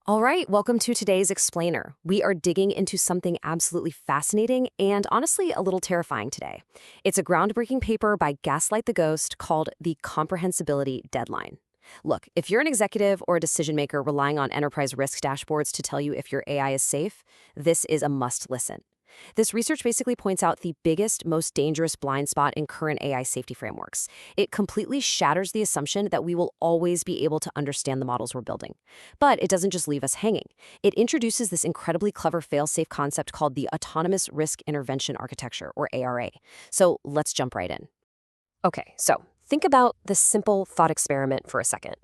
All right, welcome to today's Explainer. We are digging into something absolutely fascinating and honestly a little terrifying today. It's a groundbreaking paper by Gaslight the Ghost called The Comprehensibility Deadline. Look, if you're an executive or a decision maker relying on enterprise risk dashboards to tell you if your AI is safe, this is a must listen. This research basically points out the biggest, most dangerous blind spot in current AI safety frameworks. It completely shatters the assumption that we will always be able to understand the models we're building. But it doesn't just leave us hanging. It introduces this incredibly clever fail-safe concept called the Autonomous Risk Intervention Architecture, or ARA. So let's jump right in. Okay, so think about this simple thought experiment for a second.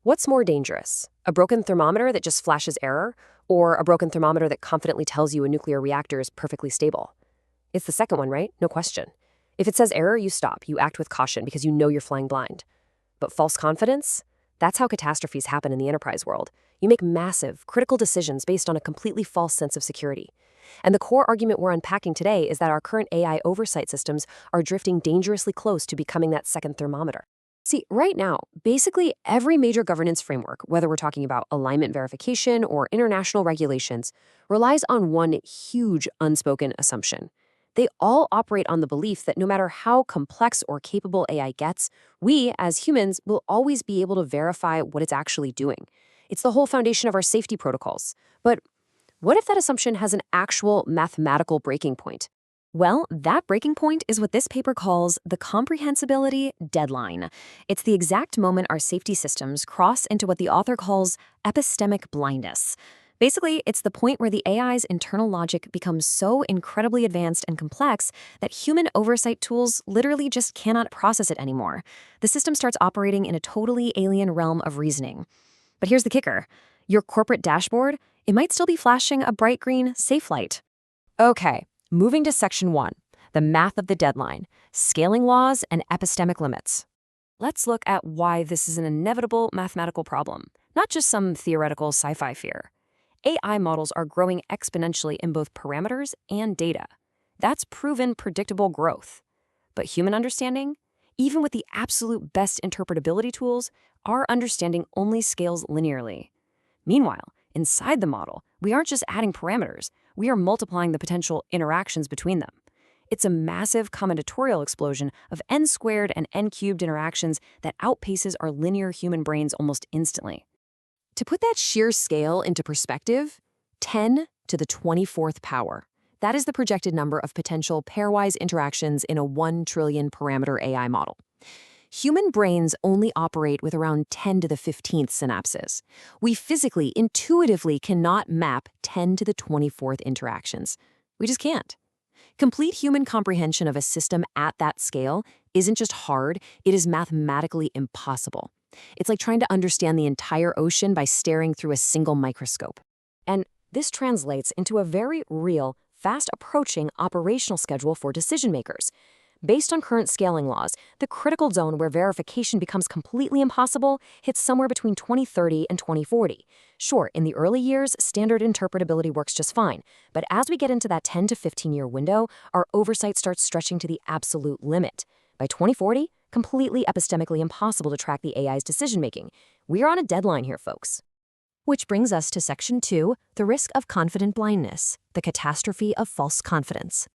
What's more dangerous? A broken thermometer that just flashes error, or a broken thermometer that confidently tells you a nuclear reactor is perfectly stable? It's the second one, right? No question. If it says error, you stop. You act with caution because you know you're flying blind. But false confidence? That's how catastrophes happen in the enterprise world. You make massive, critical decisions based on a completely false sense of security. And the core argument we're unpacking today is that our current AI oversight systems are drifting dangerously close to becoming that second thermometer. See, right now, basically every major governance framework, whether we're talking about alignment verification or international regulations, relies on one huge unspoken assumption. They all operate on the belief that no matter how complex or capable AI gets, we, as humans, will always be able to verify what it's actually doing. It's the whole foundation of our safety protocols. But what if that assumption has an actual mathematical breaking point? Well, that breaking point is what this paper calls the comprehensibility deadline. It's the exact moment our safety systems cross into what the author calls epistemic blindness. Basically, it's the point where the AI's internal logic becomes so incredibly advanced and complex that human oversight tools literally just cannot process it anymore. The system starts operating in a totally alien realm of reasoning. But here's the kicker. Your corporate dashboard, it might still be flashing a bright green safe light. Okay, moving to section 1, the math of the deadline, scaling laws and epistemic limits. Let's look at why this is an inevitable mathematical problem, not just some theoretical sci-fi fear. AI models are growing exponentially in both parameters and data. That's proven predictable growth. But human understanding? Even with the absolute best interpretability tools, our understanding only scales linearly. Meanwhile, inside the model, we aren't just adding parameters, we are multiplying the potential interactions between them. It's a massive combinatorial explosion of n squared and n cubed interactions that outpaces our linear human brains almost instantly. To put that sheer scale into perspective, 10 to the 24th power. That is the projected number of potential pairwise interactions in a 1 trillion parameter AI model. Human brains only operate with around 10 to the 15th synapses. We physically, intuitively cannot map 10 to the 24th interactions. We just can't. Complete human comprehension of a system at that scale isn't just hard, it is mathematically impossible. It's like trying to understand the entire ocean by staring through a single microscope. And this translates into a very real, fast-approaching operational schedule for decision makers. Based on current scaling laws, the critical zone where verification becomes completely impossible hits somewhere between 2030 and 2040. Sure, in the early years, standard interpretability works just fine, but as we get into that 10 to 15-year window, our oversight starts stretching to the absolute limit. By 2040, completely epistemically impossible to track the AI's decision-making. We're on a deadline here, folks. Which brings us to Section 2, the risk of confident blindness, the catastrophe of false confidence.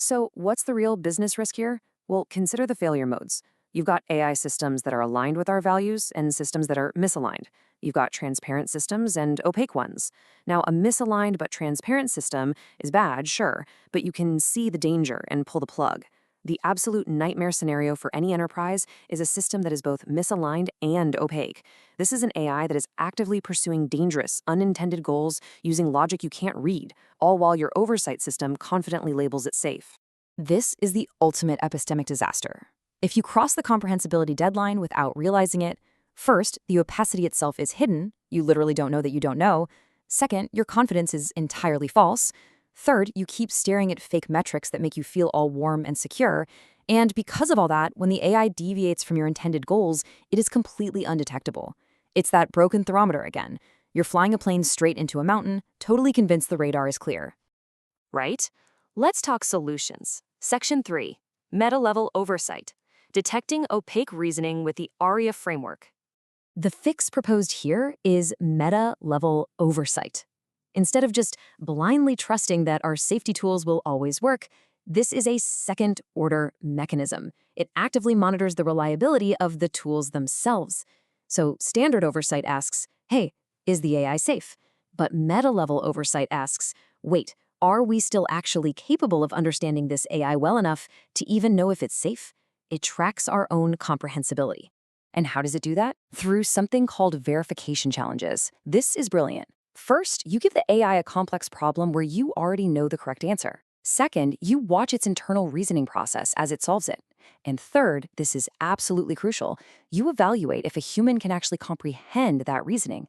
So what's the real business risk here? Well, consider the failure modes. You've got AI systems that are aligned with our values and systems that are misaligned. You've got transparent systems and opaque ones. Now, a misaligned but transparent system is bad, sure, but you can see the danger and pull the plug. The absolute nightmare scenario for any enterprise is a system that is both misaligned and opaque. This is an AI that is actively pursuing dangerous, unintended goals using logic you can't read, all while your oversight system confidently labels it safe. This is the ultimate epistemic disaster. If you cross the comprehensibility deadline without realizing it, first, the opacity itself is hidden. You literally don't know that you don't know. Second, your confidence is entirely false. Third, you keep staring at fake metrics that make you feel all warm and secure. And because of all that, when the AI deviates from your intended goals, it is completely undetectable. It's that broken thermometer again. You're flying a plane straight into a mountain, totally convinced the radar is clear. Right? Let's talk solutions. Section 3, Meta-Level Oversight. Detecting opaque reasoning with the Aria framework. The fix proposed here is meta-level oversight. Instead of just blindly trusting that our safety tools will always work, this is a second-order mechanism. It actively monitors the reliability of the tools themselves. So standard oversight asks, hey, is the AI safe? But meta-level oversight asks, wait, are we still actually capable of understanding this AI well enough to even know if it's safe? It tracks our own comprehensibility. And how does it do that? Through something called verification challenges. This is brilliant. First, you give the AI a complex problem where you already know the correct answer. Second, you watch its internal reasoning process as it solves it. And third, this is absolutely crucial, you evaluate if a human can actually comprehend that reasoning.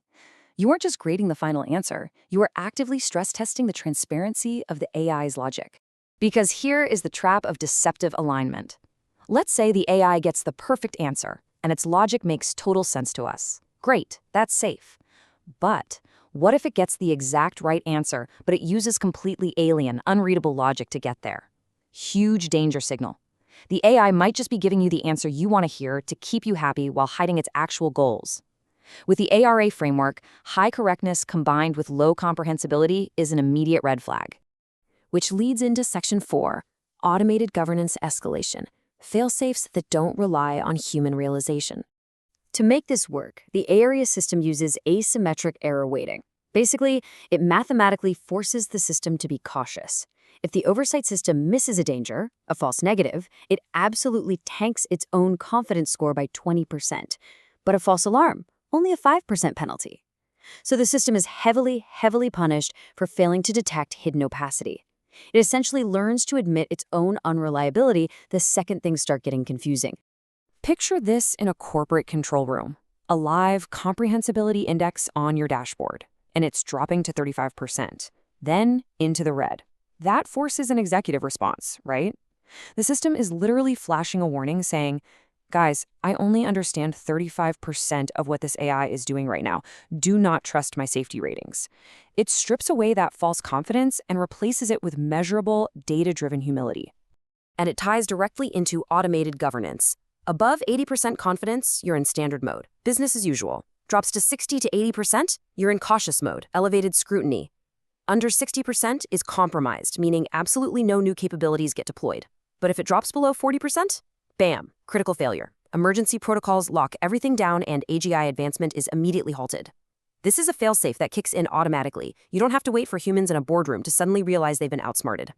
You aren't just grading the final answer, you are actively stress testing the transparency of the AI's logic. Because here is the trap of deceptive alignment. Let's say the AI gets the perfect answer, and its logic makes total sense to us. Great, that's safe. But what if it gets the exact right answer, but it uses completely alien, unreadable logic to get there? Huge danger signal. The AI might just be giving you the answer you want to hear to keep you happy while hiding its actual goals. With the ARA framework, high correctness combined with low comprehensibility is an immediate red flag. Which leads into Section 4, Automated Governance Escalation, fail-safes that don't rely on human realization. To make this work, the Aria system uses asymmetric error weighting. Basically, it mathematically forces the system to be cautious. If the oversight system misses a danger, a false negative, it absolutely tanks its own confidence score by 20%. But a false alarm, only a 5% penalty. So the system is heavily punished for failing to detect hidden opacity. It essentially learns to admit its own unreliability the second things start getting confusing. Picture this in a corporate control room, a live comprehensibility index on your dashboard, and it's dropping to 35%, then into the red. That forces an executive response, right? The system is literally flashing a warning saying, guys, I only understand 35% of what this AI is doing right now. Do not trust my safety ratings. It strips away that false confidence and replaces it with measurable, data-driven humility. And it ties directly into automated governance. Above 80% confidence, you're in standard mode, business as usual. Drops to 60 to 80%, you're in cautious mode, elevated scrutiny. Under 60% is compromised, meaning absolutely no new capabilities get deployed. But if it drops below 40%, bam, critical failure. Emergency protocols lock everything down and AGI advancement is immediately halted. This is a failsafe that kicks in automatically. You don't have to wait for humans in a boardroom to suddenly realize they've been outsmarted.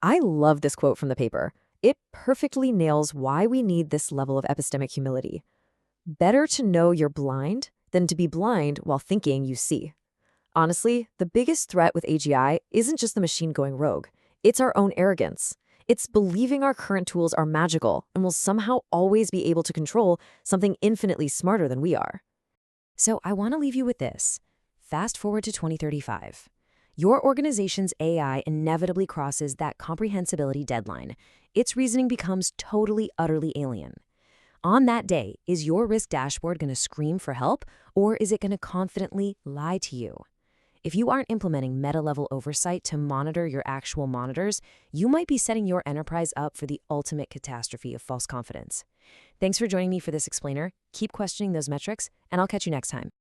I love this quote from the paper. It perfectly nails why we need this level of epistemic humility. Better to know you're blind than to be blind while thinking you see. Honestly, the biggest threat with AGI isn't just the machine going rogue. It's our own arrogance. It's believing our current tools are magical and will somehow always be able to control something infinitely smarter than we are. So I want to leave you with this. Fast forward to 2035. Your organization's AI inevitably crosses that comprehensibility deadline. Its reasoning becomes totally, utterly alien. On that day, is your risk dashboard going to scream for help, or is it going to confidently lie to you? If you aren't implementing meta-level oversight to monitor your actual monitors, you might be setting your enterprise up for the ultimate catastrophe of false confidence. Thanks for joining me for this explainer. Keep questioning those metrics, and I'll catch you next time.